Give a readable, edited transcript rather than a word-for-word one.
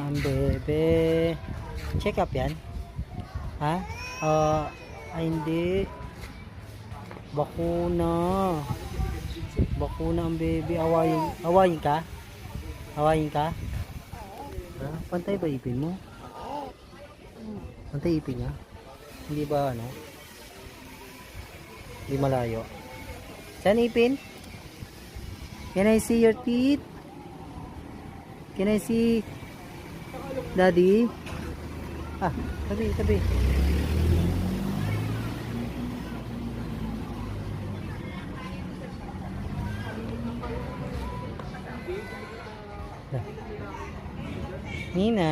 ang bebe. Check up yan? Ha? Ay hindi. Bakuna. Bakuna ang bebe. Awayin ka? Awayin ka? Ha? Pantay ba ipin mo? Pantay ipin niya? Hindi ba ano? Hindi malayo. Saan ipin? Can I see your teeth? Can I see Daddy? Ah, tabi, tabi. Nina.